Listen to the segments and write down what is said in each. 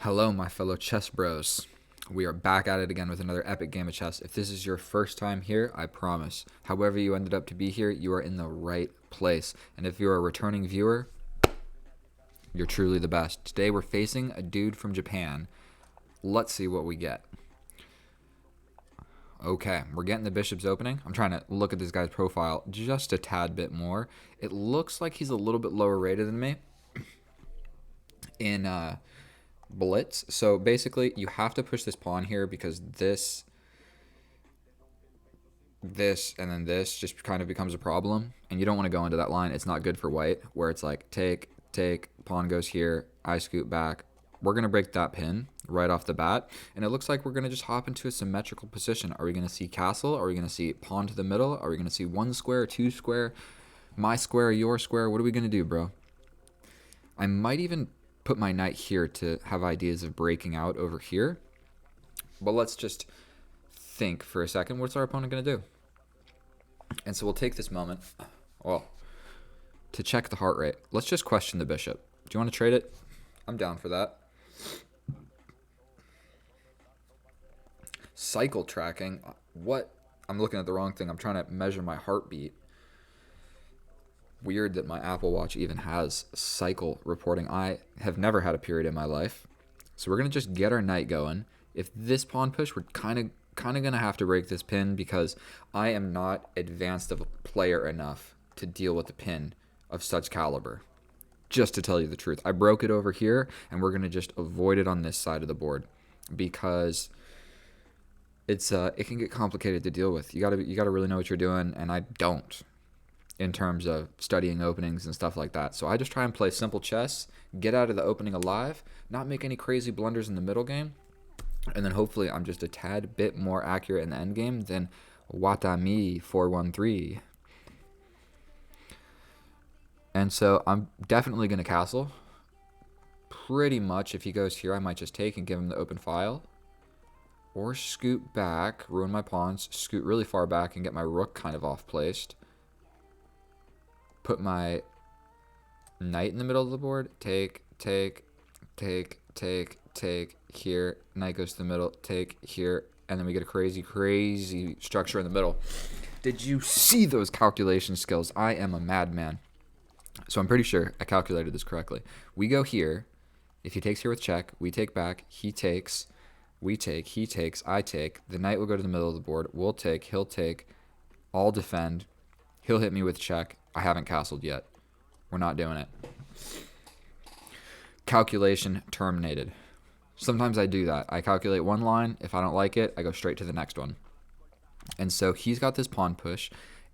Hello, my fellow chess bros. We are back at it again with another epic game of chess. If this is your first time here, I promise, however you ended up to be here, you are in the right place. And if you're a returning viewer, you're truly the best. Today we're facing a dude from Japan. Let's see what we get. Okay, we're getting the bishop's opening. I'm trying to look at this guy's profile just a tad bit more. It looks like he's a little bit lower rated than me in blitz. So basically, you have to push this pawn here because this, and then this just kind of becomes a problem. And you don't want to go into that line. It's not good for white, where it's like take, pawn goes here, I scoot back. We're going to break that pin right off the bat. And it looks like we're going to just hop into a symmetrical position. Are we going to see castle? Are we going to see pawn to the middle? Are we going to see one square, two square, my square, your square? What are we going to do, bro? I might even put my knight here to have ideas of breaking out over here. But let's just think for a second. What's our opponent going to do? And so we'll take this moment, well, to check the heart rate. Let's just question the bishop. Do you want to trade it? I'm down for that. Cycle tracking. What? I'm looking at the wrong thing. I'm trying to measure my heartbeat. Weird that my Apple Watch even has cycle reporting. I have never had a period in my life. So we're going to just get our knight going. If this pawn push, we're kind of going to have to break this pin because I am not advanced of a player enough to deal with the pin of such caliber. Just to tell you the truth. I broke it over here, and we're going to just avoid it on this side of the board because it can get complicated to deal with. You got to really know what you're doing, and I don't in terms of studying openings and stuff like that. So I just try and play simple chess, get out of the opening alive, not make any crazy blunders in the middle game, and then hopefully I'm just a tad bit more accurate in the end game than Watami 413. And so I'm definitely going to castle. Pretty much if he goes here, I might just take and give him the open file. Or scoot back, ruin my pawns, scoot really far back and get my rook kind of off-placed. Put my knight in the middle of the board. Take, here. Knight goes to the middle, take, here. And then we get a crazy, crazy structure in the middle. Did you see those calculation skills? I am a madman. So I'm pretty sure I calculated this correctly. We go here. If he takes here with check, we take back. He takes. We take. He takes. I take. The knight will go to the middle of the board. We'll take. He'll take. I'll defend. He'll hit me with check. I haven't castled yet. We're not doing it. Calculation terminated. Sometimes I do that. I calculate one line. If I don't like it, I go straight to the next one. And so he's got this pawn push,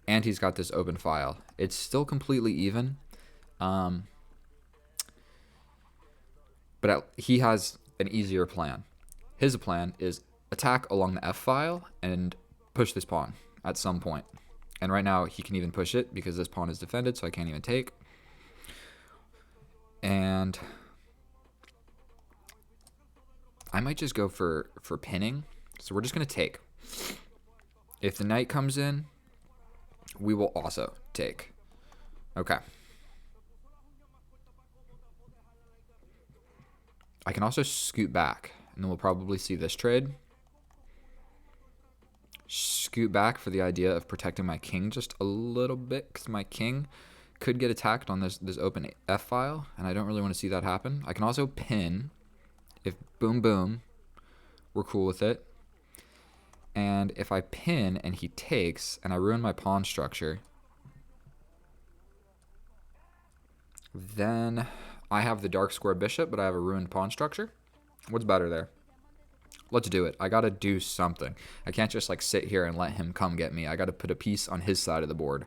and he's got this open file. It's still completely even. But he has an easier plan. His plan is attack along the F file and push this pawn at some point. And right now he can even push it because this pawn is defended, so I can't even take. And I might just go for pinning. So we're just going to take. If the knight comes in, we will also take. Okay. I can also scoot back, and then we'll probably see this trade. Scoot back for the idea of protecting my king just a little bit, because my king could get attacked on this open F file, and I don't really want to see that happen. I can also pin. If boom, boom, we're cool with it. And if I pin and he takes, and I ruin my pawn structure, then I have the dark square bishop, but I have a ruined pawn structure. What's better there? Let's do it. I got to do something. I can't just like sit here and let him come get me. I got to put a piece on his side of the board.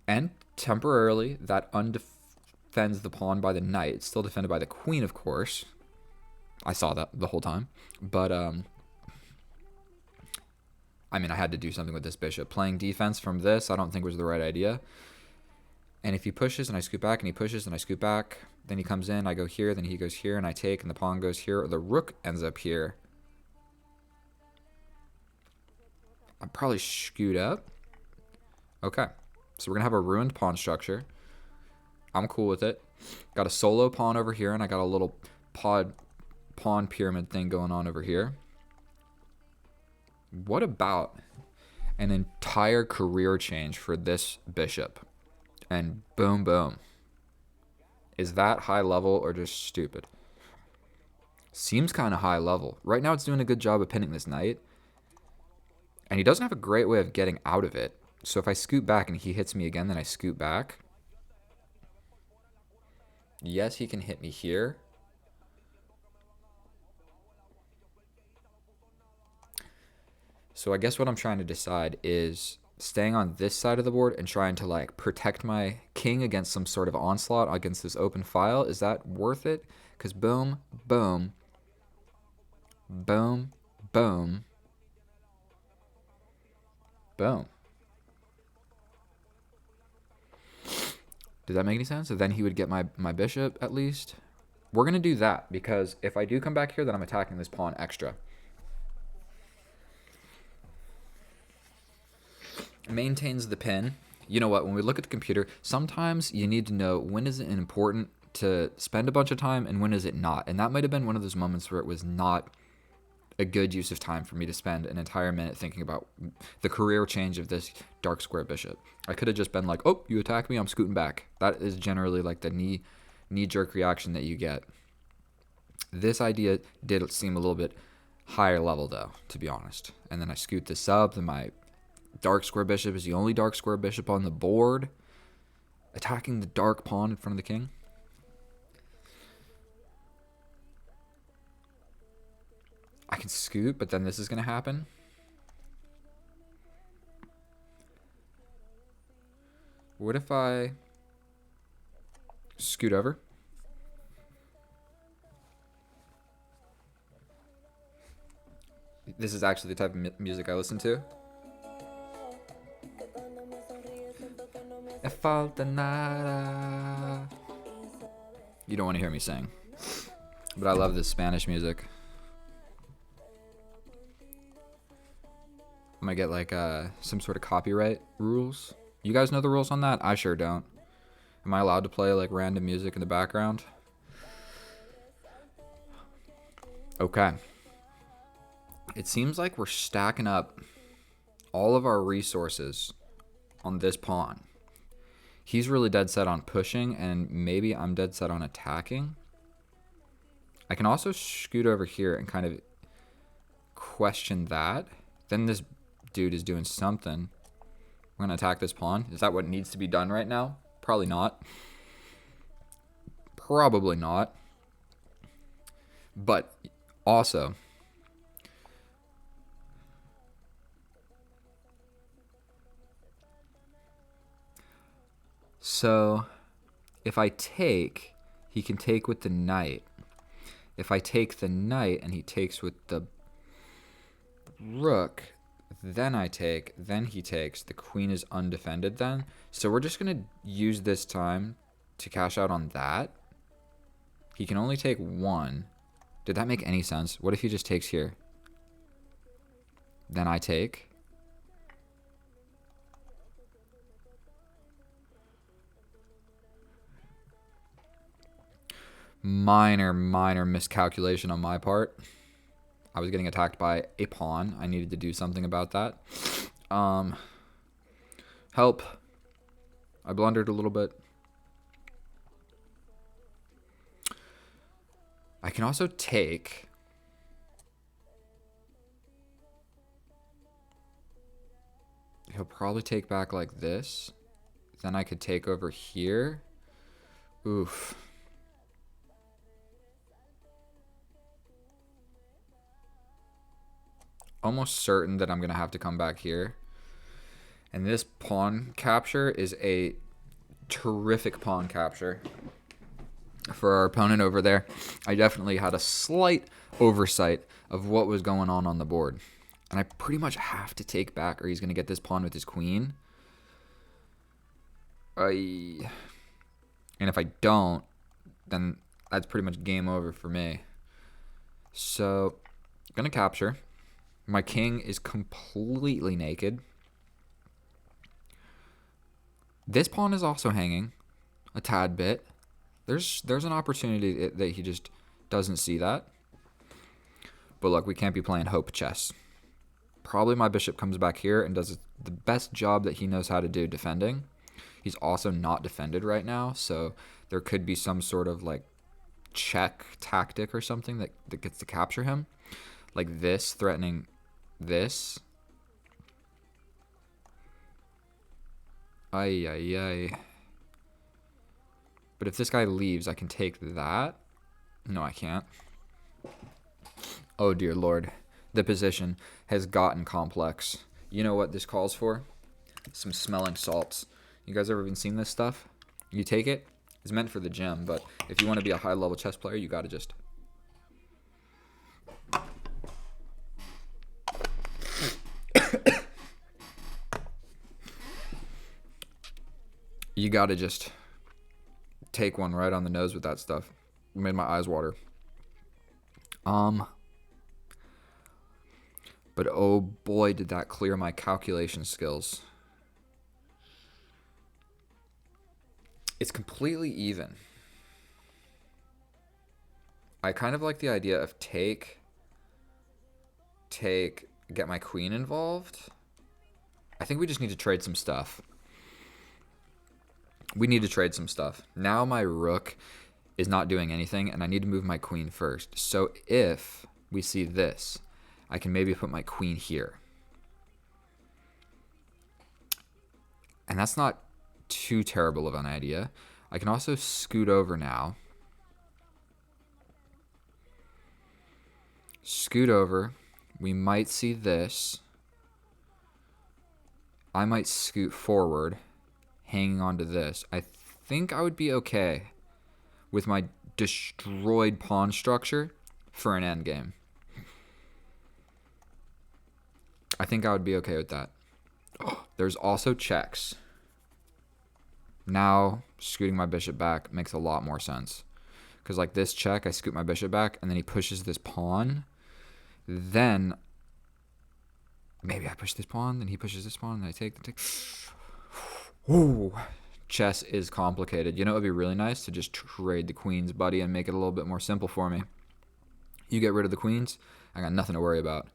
And temporarily, that undefends the pawn by the knight. It's still defended by the queen, of course. I saw that the whole time. But, I mean, I had to do something with this bishop. Playing defense from this, I don't think was the right idea. And if he pushes and I scoot back and he pushes and I scoot back, then he comes in, I go here, then he goes here and I take and the pawn goes here, or the rook ends up here. I'd probably scoot up. Okay. So we're going to have a ruined pawn structure. I'm cool with it. Got a solo pawn over here, and I got a little pawn pyramid thing going on over here. What about an entire career change for this bishop? And boom, boom. Is that high level or just stupid? Seems kind of high level. Right now it's doing a good job of pinning this knight. And he doesn't have a great way of getting out of it. So if I scoot back and he hits me again, then I scoot back. Yes, he can hit me here. So I guess what I'm trying to decide is staying on this side of the board and trying to like protect my king against some sort of onslaught against this open file. Is that worth it? Because boom, boom, boom, boom, boom. Does that make any sense? So then he would get my bishop at least. We're going to do that because if I do come back here, then I'm attacking this pawn extra. Maintains the pin. You know what? When we look at the computer, sometimes you need to know when is it important to spend a bunch of time and when is it not. And that might have been one of those moments where it was not a good use of time for me to spend an entire minute thinking about the career change of this dark square bishop. I could have just been like, oh, you attack me, I'm scooting back. That is generally like the knee-jerk reaction that you get. This idea did seem a little bit higher level, though, to be honest. And then I scoot this up, and my dark square bishop is the only dark square bishop on the board, attacking the dark pawn in front of the king. I can scoot, but then this is going to happen. What if I scoot over? This is actually the type of music I listen to. You don't want to hear me sing, but I love this Spanish music. I might get like some sort of copyright rules. You guys know the rules on that? I sure don't. Am I allowed to play like random music in the background? Okay. It seems like we're stacking up all of our resources on this pawn. He's really dead set on pushing, and maybe I'm dead set on attacking. I can also scoot over here and kind of question that. Then this dude is doing something. We're going to attack this pawn. Is that what needs to be done right now? Probably not. Probably not. But also, so if I take, he can take with the knight. If I take the knight and he takes with the rook, then I take, then he takes. The queen is undefended then. So we're just going to use this time to cash out on that. He can only take one. Did that make any sense? What if he just takes here? Then I take. Minor miscalculation on my part. I was getting attacked by a pawn. I needed to do something about that. Help. I blundered a little bit. I can also take. He'll probably take back like this. Then I could take over here. Oof. Almost certain that I'm going to have to come back here. And this pawn capture is a terrific pawn capture for our opponent over there. I definitely had a slight oversight of what was going on the board. And I pretty much have to take back or he's going to get this pawn with his queen. And if I don't, then that's pretty much game over for me. So, I'm going to capture. My king is completely naked. This pawn is also hanging a tad bit. There's an opportunity that he just doesn't see that. But look, we can't be playing hope chess. Probably my bishop comes back here and does the best job that he knows how to do defending. He's also not defended right now, so there could be some sort of like check tactic or something that gets to capture him. Like this, threatening this. Ay, ay, ay. But if this guy leaves, I can take that. No, I can't. Oh, dear Lord. The position has gotten complex. You know what this calls for? Some smelling salts. You guys ever been seeing this stuff? You take it. It's meant for the gym, but if you want to be a high-level chess player, you got to just... you got to just take one right on the nose with that stuff. It made my eyes water. But oh boy, did that clear my calculation skills. It's completely even. I kind of like the idea of take, get my queen involved. I think we just need to trade some stuff. We need to trade some stuff. Now my rook is not doing anything, and I need to move my queen first. So if we see this, I can maybe put my queen here. And that's not too terrible of an idea. I can also scoot over now. Scoot over. We might see this. I might scoot forward, hanging on to this. I think I would be okay with my destroyed pawn structure for an endgame. I think I would be okay with that. Oh, there's also checks. Now, scooting my bishop back makes a lot more sense. Because like this check, I scoot my bishop back, and then he pushes this pawn. Then, maybe I push this pawn, then he pushes this pawn, and I take the tick. Ooh, chess is complicated. You know, it would be really nice to just trade the queens, buddy, and make it a little bit more simple for me. You get rid of the queens, I got nothing to worry about.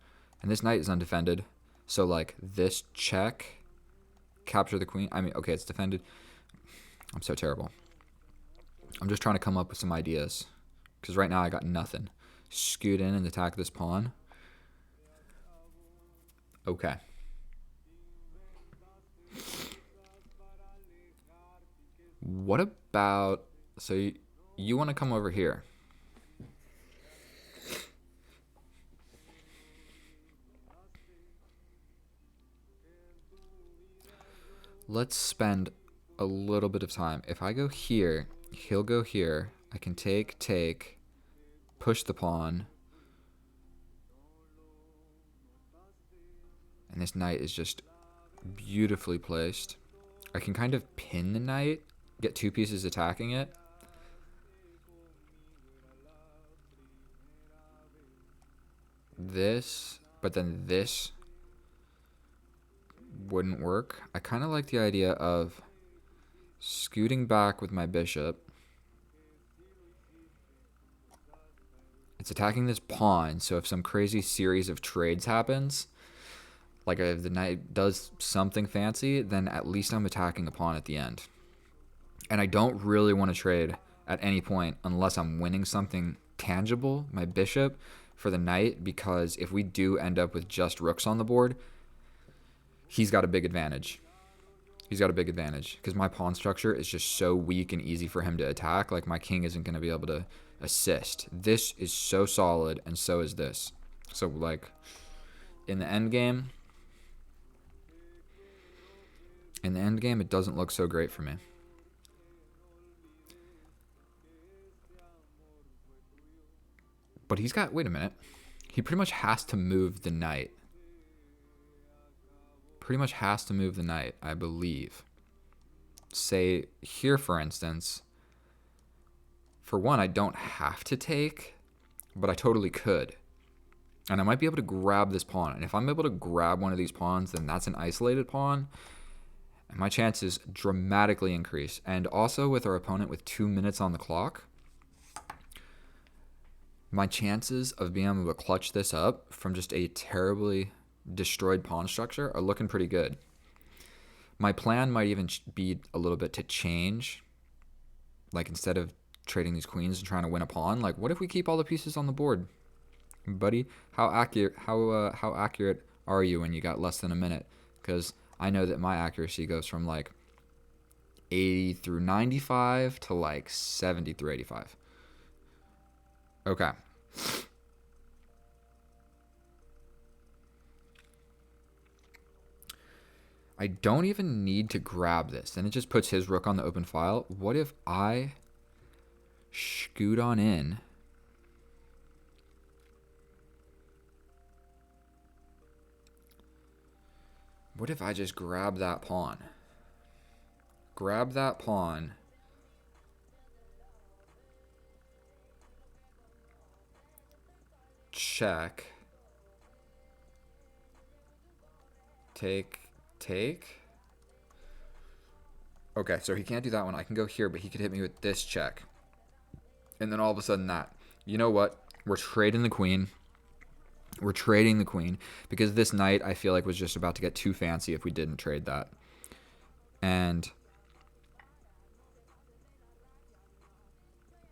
And this knight is undefended. So, like, this check, capture the queen. I mean, okay, it's defended. I'm so terrible. I'm just trying to come up with some ideas. Because right now I got nothing. Scoot in and attack this pawn. Okay. What about... So, you want to come over here. Let's spend a little bit of time. If I go here, he'll go here. I can take, push the pawn. And this knight is just beautifully placed. I can kind of pin the knight, get two pieces attacking it. This, but then this wouldn't work. I kind of like the idea of scooting back with my bishop. It's attacking this pawn, so if some crazy series of trades happens, like if the knight does something fancy, then at least I'm attacking a pawn at the end. And I don't really want to trade at any point unless I'm winning something tangible, my bishop, for the knight, because if we do end up with just rooks on the board, he's got a big advantage. He's got a big advantage because my pawn structure is just so weak and easy for him to attack. Like, my king isn't going to be able to assist. This is so solid, and so is this. So, like, in the end game, it doesn't look so great for me. But he's got, wait a minute. He pretty much has to move the knight. I believe. Say here, for instance, for one, I don't have to take, but I totally could. And I might be able to grab this pawn. And if I'm able to grab one of these pawns, then that's an isolated pawn. And my chances dramatically increase. And also with our opponent with 2 minutes on the clock, my chances of being able to clutch this up from just a terribly destroyed pawn structure are looking pretty good. My plan might even be a little bit to change. Like, instead of trading these queens and trying to win a pawn, like, what if we keep all the pieces on the board? Buddy, how accurate are you when you got less than a minute? Because I know that my accuracy goes from like 80 through 95 to like 70 through 85. Okay. I don't even need to grab this. Then it just puts his rook on the open file. What if I scoot on in? What if I just grab that pawn? Grab that pawn. Check. Take. Okay, so he can't do that one. I can go here, but he could hit me with this check. And then all of a sudden that. You know what? We're trading the queen. We're trading the queen because this knight I feel like was just about to get too fancy if we didn't trade that. And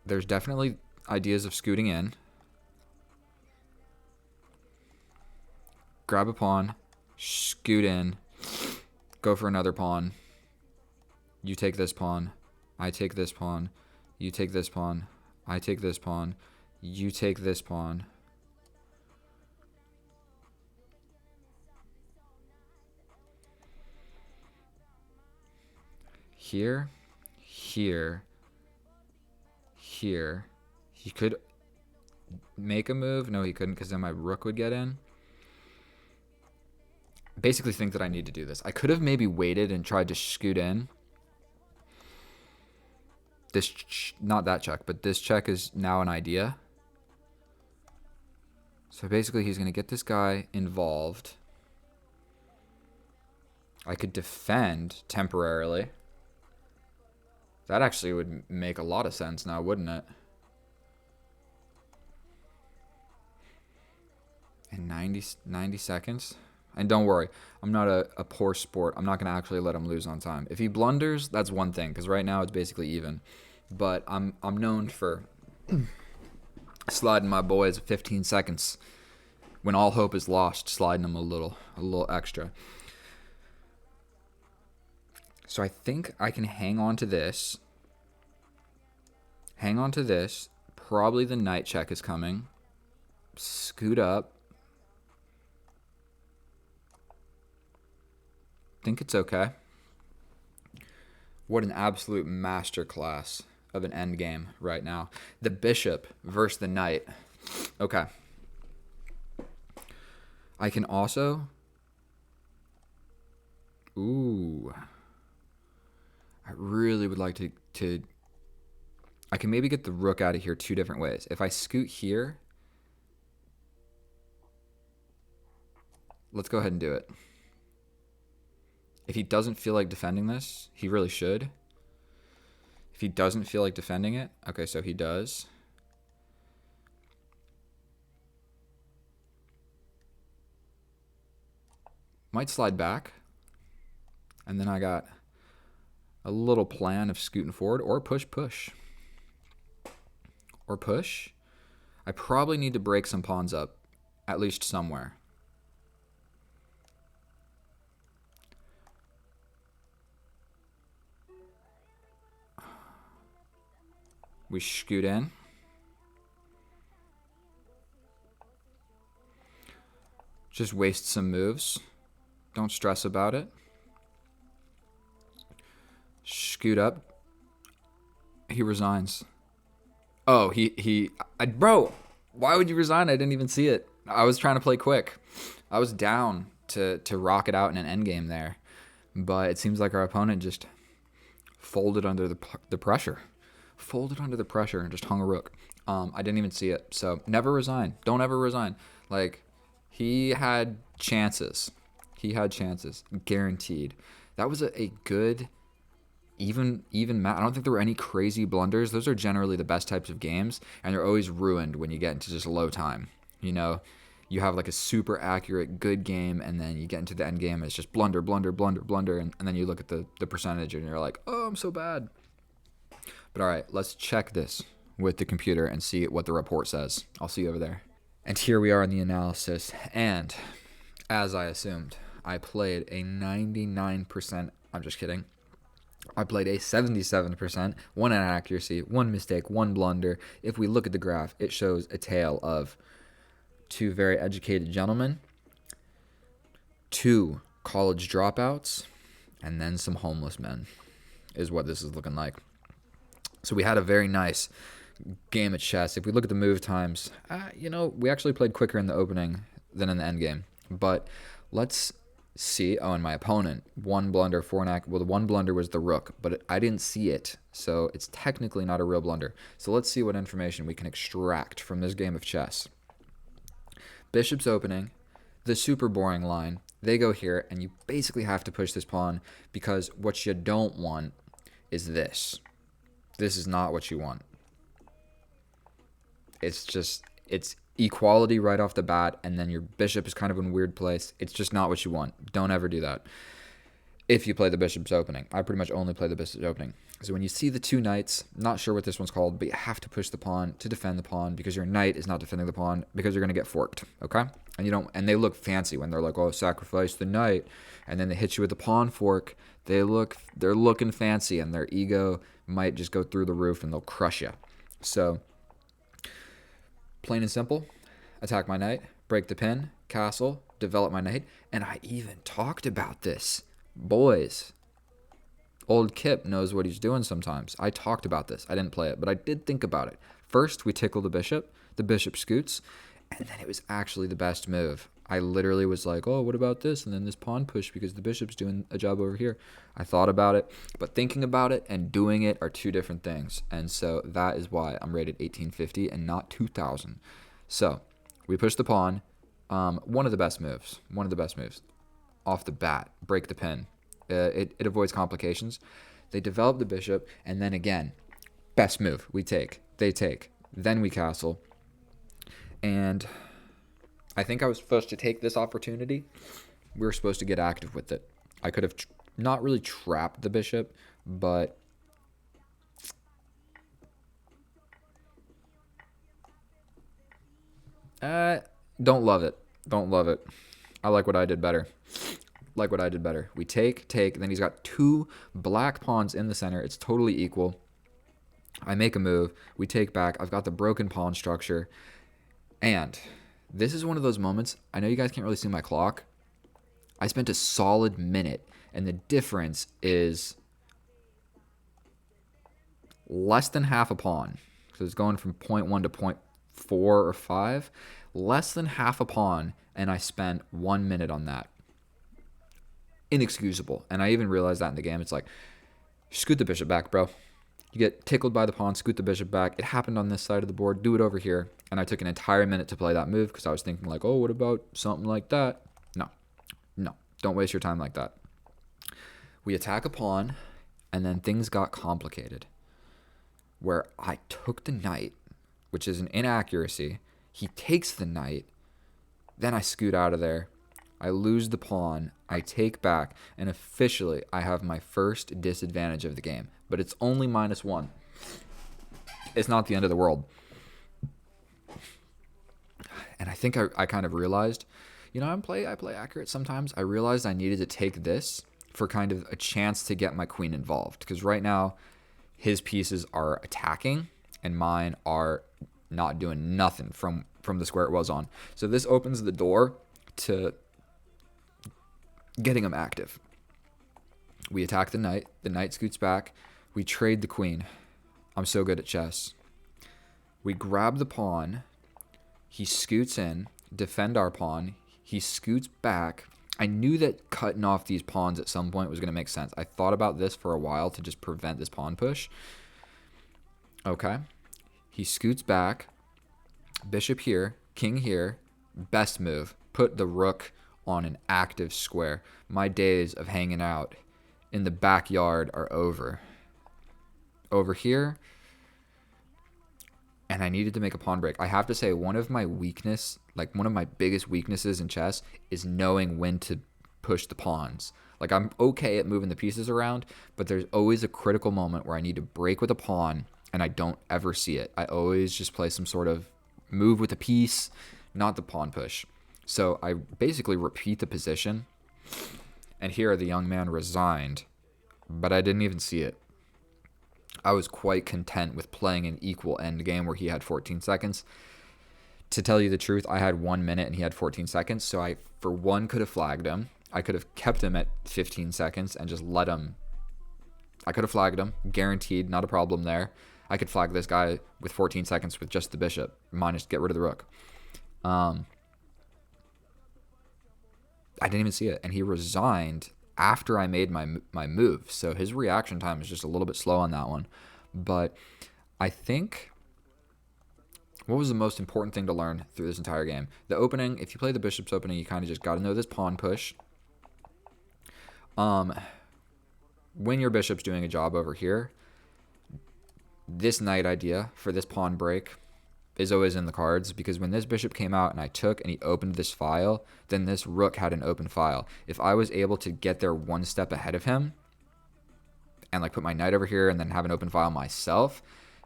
there's definitely ideas of scooting in. Grab a pawn, scoot in, go for another pawn. You take this pawn, I take this pawn, you take this pawn, I take this pawn, you take this pawn. Here, here, here. He could make a move. No, he couldn't because then my rook would get in. Basically think that I need to do this. I could have maybe waited and tried to scoot in. This, not that check, but this check is now an idea. So basically he's going to get this guy involved. I could defend temporarily. That actually would make a lot of sense now, wouldn't it? In 90 seconds? And don't worry, I'm not a poor sport. I'm not going to actually let him lose on time. If he blunders, that's one thing, because right now it's basically even. But I'm known for sliding my boys 15 seconds. When all hope is lost, sliding them a little extra. So I think I can hang on to this. Hang on to this. Probably the knight check is coming. Scoot up. Think it's okay. What an absolute masterclass of an endgame right now. The bishop versus the knight. Okay. I can also... Ooh. I really would like to... I can maybe get the rook out of here two different ways. If I scoot here... Let's go ahead and do it. If he doesn't feel like defending this, he really should. If he doesn't feel like defending it, okay, so he does. Might slide back. And then I got a little plan of scooting forward or push. Or push. I probably need to break some pawns up, at least somewhere. We scoot in. Just waste some moves. Don't stress about it. Scoot up. He resigns. Oh, bro, why would you resign? I didn't even see it. I was trying to play quick. I was down to rock it out in an endgame there. But it seems like our opponent just folded under the pressure. Folded under the pressure and just hung a rook. I didn't even see it. So never resign. Don't ever resign. Like, he had chances. He had chances. Guaranteed. That was a good, even I don't think there were any crazy blunders. Those are generally the best types of games, and they're always ruined when you get into just low time. You know, you have like a super accurate, good game, and then you get into the end game, and it's just blunder, blunder, blunder, blunder, and then you look at the percentage, and you're like, oh, I'm so bad. But all right, let's check this with the computer and see what the report says. I'll see you over there. And here we are in the analysis, and as I assumed, I played a 99%. I'm just kidding. I played a 77%, one inaccuracy, one mistake, one blunder. If we look at the graph, it shows a tale of two very educated gentlemen, two college dropouts, and then some homeless men, is what this is looking like. So we had a very nice game of chess. If we look at the move times, we actually played quicker in the opening than in the end game. But let's see. Oh, and my opponent, one blunder, well, the one blunder was the rook, but I didn't see it, so it's technically not a real blunder. So let's see what information we can extract from this game of chess. Bishop's opening, the super boring line. They go here, and you basically have to push this pawn because what you don't want is this. This is not what you want. It's equality right off the bat, and then your bishop is kind of in a weird place. It's just not what you want. Don't ever do that. If you play the bishop's opening. I pretty much only play the bishop's opening. So when you see the two knights, not sure what this one's called, but you have to push the pawn to defend the pawn because your knight is not defending the pawn because you're going to get forked, okay? And they look fancy when they're like, oh, sacrifice the knight, and then they hit you with the pawn fork. They're looking fancy, and their ego might just go through the roof, and they'll crush you. So plain and simple, attack my knight, break the pin, castle, develop my knight, and I even talked about this. Boys, old Kip knows what he's doing sometimes. I talked about this. I didn't play it, but I did think about it. First, we tickle the bishop scoots, and then it was actually the best move. I literally was like, oh, what about this? And then this pawn push because the bishop's doing a job over here. I thought about it, but thinking about it and doing it are two different things. And so that is why I'm rated 1850 and not 2000. So we push the pawn. One of the best moves. Off the bat, break the pin. It avoids complications. They develop the bishop, and then again, best move. We take. They take. Then we castle. And I think I was supposed to take this opportunity. We were supposed to get active with it. I could have not really trapped the bishop, but don't love it. I like what I did better. We take, then he's got two black pawns in the center. It's totally equal. I make a move. We take back. I've got the broken pawn structure. And this is one of those moments. I know you guys can't really see my clock. I spent a solid minute, and the difference is less than half a pawn. So it's going from 0.1 to 0.4 or 5. Less than half a pawn, and I spent 1 minute on that. Inexcusable. And I even realized that in the game. It's like, scoot the bishop back, bro. You get tickled by the pawn, scoot the bishop back. It happened on this side of the board. Do it over here. And I took an entire minute to play that move because I was thinking like, oh, what about something like that? No. Don't waste your time like that. We attack a pawn, and then things got complicated. Where I took the knight, which is an inaccuracy. He takes the knight. Then I scoot out of there. I lose the pawn. I take back. And officially, I have my first disadvantage of the game. But it's only -1. It's not the end of the world. And I think I kind of realized, I play accurate sometimes. I realized I needed to take this for kind of a chance to get my queen involved. Because right now, his pieces are attacking, and mine are not doing nothing from the square it was on. So this opens the door to getting him active. We attack the knight. The knight scoots back. We trade the queen. I'm so good at chess. We grab the pawn. He scoots in, defend our pawn. He scoots back. I knew that cutting off these pawns at some point was going to make sense. I thought about this for a while to just prevent this pawn push. Okay. He scoots back. Bishop here. King here. Best move. Put the rook on an active square. My days of hanging out in the backyard are over. Over here, and I needed to make a pawn break. I have to say, one of my biggest weaknesses in chess is knowing when to push the pawns. Like, I'm okay at moving the pieces around, but there's always a critical moment where I need to break with a pawn, and I don't ever see it. I always just play some sort of move with a piece, not the pawn push. So I basically repeat the position, and here the young man resigned, but I didn't even see it. I was quite content with playing an equal endgame where he had 14 seconds. To tell you the truth, I had 1 minute and he had 14 seconds, so I, for one, could have flagged him. I could have kept him at 15 seconds and just let him. I could have flagged him, guaranteed, not a problem there. I could flag this guy with 14 seconds with just the bishop, minus get rid of the rook. I didn't even see it, and he resigned after I made my move. So his reaction time is just a little bit slow on that one. But I think what was the most important thing to learn through this entire game? The opening, if you play the bishop's opening, you kind of just got to know this pawn push. When your bishop's doing a job over here, this knight idea for this pawn break is always in the cards, because when this bishop came out and I took and he opened this file, then this rook had an open file. If I was able to get there one step ahead of him and like put my knight over here and then have an open file myself,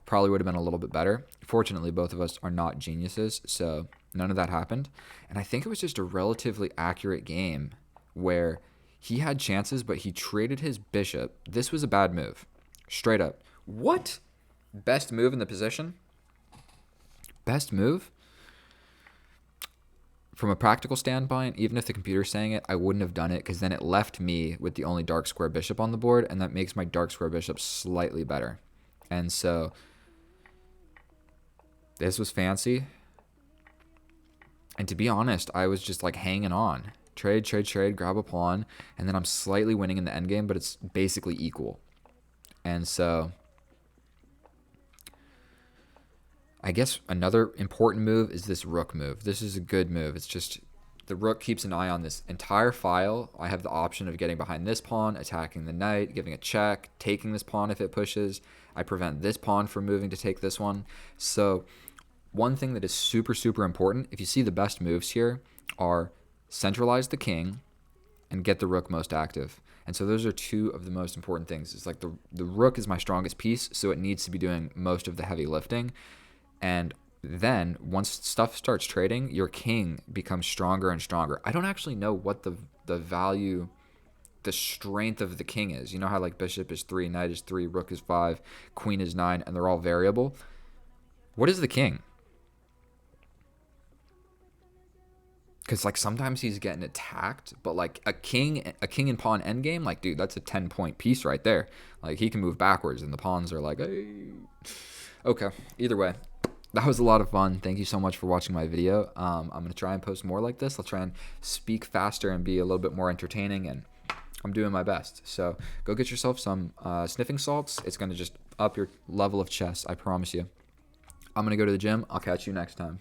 probably would have been a little bit better. Fortunately, both of us are not geniuses, so none of that happened. And I think it was just a relatively accurate game where he had chances, but he traded his bishop. This was a bad move. Straight up. What? Best move in the position? Best move? From a practical standpoint, even if the computer's saying it, I wouldn't have done it, because then it left me with the only dark square bishop on the board, and that makes my dark square bishop slightly better. And so this was fancy. And to be honest, I was just like hanging on. Trade, grab a pawn, and then I'm slightly winning in the endgame, but it's basically equal. And so I guess another important move is this rook move. This is a good move. It's just the rook keeps an eye on this entire file. I have the option of getting behind this pawn, attacking the knight, giving a check, taking this pawn if it pushes. I prevent this pawn from moving to take this one. So one thing that is super, super important, if you see the best moves here, are centralize the king and get the rook most active. And so those are two of the most important things. It's like the rook is my strongest piece, so it needs to be doing most of the heavy lifting. And then once stuff starts trading, your king becomes stronger and stronger. I don't actually know what the value, the strength of the king is. You know how like bishop is 3, knight is 3, rook is 5, queen is 9, and they're all variable. What is the king? Because like sometimes he's getting attacked, but like a king and pawn endgame, like dude, that's a 10-point piece right there. Like he can move backwards, and the pawns are like, hey. Okay, either way. That was a lot of fun. Thank you so much for watching my video. I'm going to try and post more like this. I'll try and speak faster and be a little bit more entertaining, and I'm doing my best. So go get yourself some sniffing salts. It's going to just up your level of chess, I promise you. I'm going to go to the gym. I'll catch you next time.